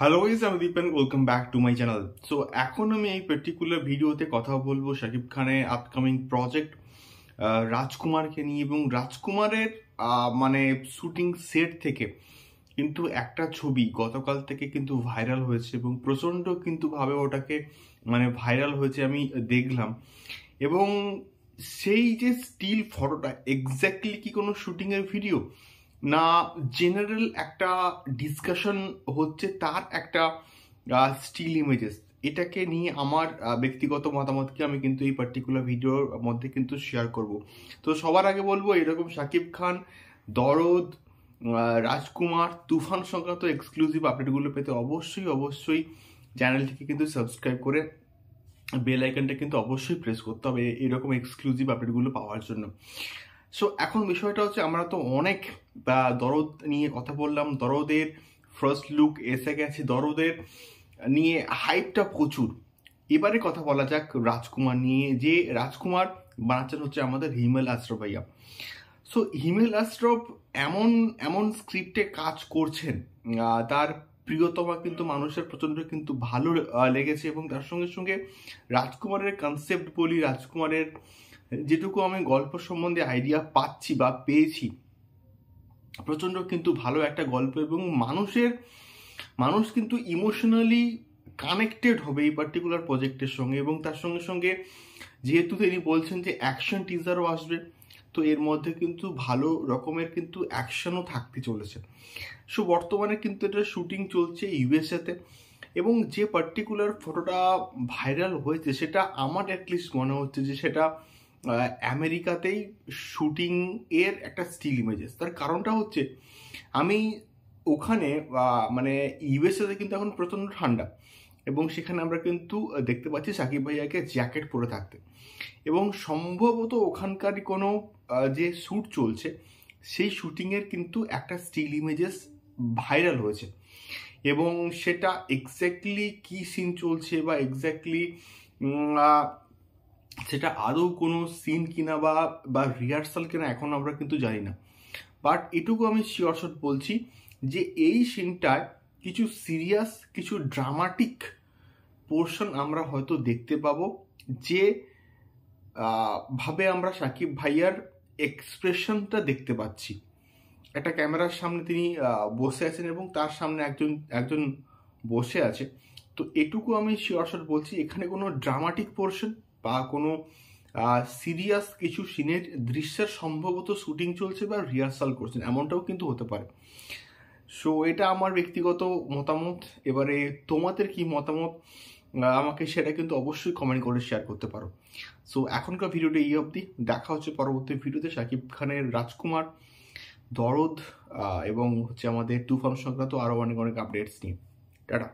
Hello guys, আমি Dipen. Welcome back to my channel. So এখন আমি এই পার্টিকুলার ভিডিওতে কথা বলবো শাকিব খানের আপকামিং প্রজেক্ট রাজকুমারকে নিয়ে, এবং রাজকুমারের মানে শুটিং সেট থেকে কিন্তু একটা ছবি গতকাল থেকে কিন্তু ভাইরাল হয়েছে এবং প্রচণ্ড কিন্তু ভাবে ওটাকে মানে ভাইরাল হয়েছে আমি দেখলাম। এবং সেই যে স্টিল ফটোটা এক্স্যাক্টলি কি কোনো শুটিংয়ের ভিডিও না জেনারেল একটা ডিসকাশন হচ্ছে, তার একটা স্টিল ইমেজেস, এটাকে নিয়ে আমার ব্যক্তিগত মতামতকে আমি কিন্তু এই পার্টিকুলার ভিডিওর মধ্যে কিন্তু শেয়ার করব। তো সবার আগে বলবো, এরকম শাকিব খান, দরদ, রাজকুমার, তুফান সংক্রান্ত এক্সক্লুসিভ আপডেটগুলো পেতে অবশ্যই চ্যানেলটিকে কিন্তু সাবস্ক্রাইব করে বেল আইকনটা কিন্তু অবশ্যই প্রেস করতে হবে এরকম এক্সক্লুসিভ আপডেটগুলো পাওয়ার জন্য। সো এখন বিষয়টা হচ্ছে, আমরা তো অনেক দরদ নিয়ে কথা বললাম, দরদের ফার্স্ট লুক এসে গেছে, দরদের নিয়ে হাইপটা প্রচুর। এবারে কথা বলা যাক রাজকুমার নিয়ে। যে রাজকুমার বানাচ্ছেন হচ্ছে আমাদের হিমেল আশরাফ ভাইয়া। সো হিমেল আশরাফ এমন এমন স্ক্রিপ্টে কাজ করছেন, তার প্রিয়তমা কিন্তু মানুষের প্রচন্ড কিন্তু ভালো লেগেছে। এবং তার সঙ্গে সঙ্গে রাজকুমারের কনসেপ্ট বলি, রাজকুমারের যেটুকু আমি গল্প সম্বন্ধে আইডিয়া পাচ্ছি বা পেয়েছি, প্রচন্ড কিন্তু ভালো একটা গল্প। এবং মানুষ কিন্তু ইমোশনালি কানেক্টেড হবে এই পার্টিকুলার প্রজেক্টের সঙ্গে। এবং তার সঙ্গে সঙ্গে যেহেতু তিনি বলছেন যে অ্যাকশন টিজারও আসবে, তো এর মধ্যে কিন্তু ভালো রকমের কিন্তু অ্যাকশনও থাকতে চলেছে। সো বর্তমানে কিন্তু এটা শুটিং চলছে ইউএসএতে, এবং যে পার্টিকুলার ফটোটা ভাইরাল হয়েছে সেটা আমার অ্যাটলিস্ট মনে হচ্ছে যে সেটা আমেরিকাতেই শুটিং এর একটা স্টিল ইমেজেস। তার কারণটা হচ্ছে, আমি ওখানে মানে ইউএসএতে কিন্তু এখন প্রচণ্ড ঠান্ডা, এবং সেখানে আমরা কিন্তু দেখতে পাচ্ছি সাকিব ভাইয়াকে জ্যাকেট পরে থাকতে। এবং সম্ভবত ওখানকারই কোনো যে শ্যুট চলছে সেই শুটিংয়ের কিন্তু একটা স্টিল ইমেজেস ভাইরাল হয়েছে। এবং সেটা এক্স্যাক্টলি কি সিন চলছে বা এক্স্যাক্টলি সেটা আদৌ কোনো সিন কিনা বা রিহার্সাল কিনা এখন আমরা কিন্তু জানি না। বাট এটুকু আমি শিওর শট বলছি যে এই সিনটায় কিছু সিরিয়াস, কিছু ড্রামাটিক পোর্শন আমরা হয়তো দেখতে পাবো, যে ভাবে আমরা সাকিব ভাইয়ার এক্সপ্রেশনটা দেখতে পাচ্ছি। একটা ক্যামেরার সামনে তিনি বসে আছেন এবং তার সামনে একজন বসে আছে। তো এটুকু আমি শিওর শট বলছি, এখানে কোনো ড্রামাটিক পোর্শন বা কোনো সিরিয়াস কিছু সিনের দৃশ্যের সম্ভবত শুটিং চলছে বা রিহার্সাল করছেন, এমনটাও কিন্তু হতে পারে। সো এটা আমার ব্যক্তিগত মতামত। এবারে তোমাদের কি মতামত আমাকে সেটা কিন্তু অবশ্যই কমেন্ট করে শেয়ার করতে পারো। সো এখনকার ভিডিওটা এই অবধি, দেখা হচ্ছে পরবর্তী ভিডিওতে শাকিব খানের রাজকুমার, দরদ এবং হচ্ছে আমাদের তুফান সংক্রান্ত আরও অনেক আপডেটস নিয়ে। টাটা।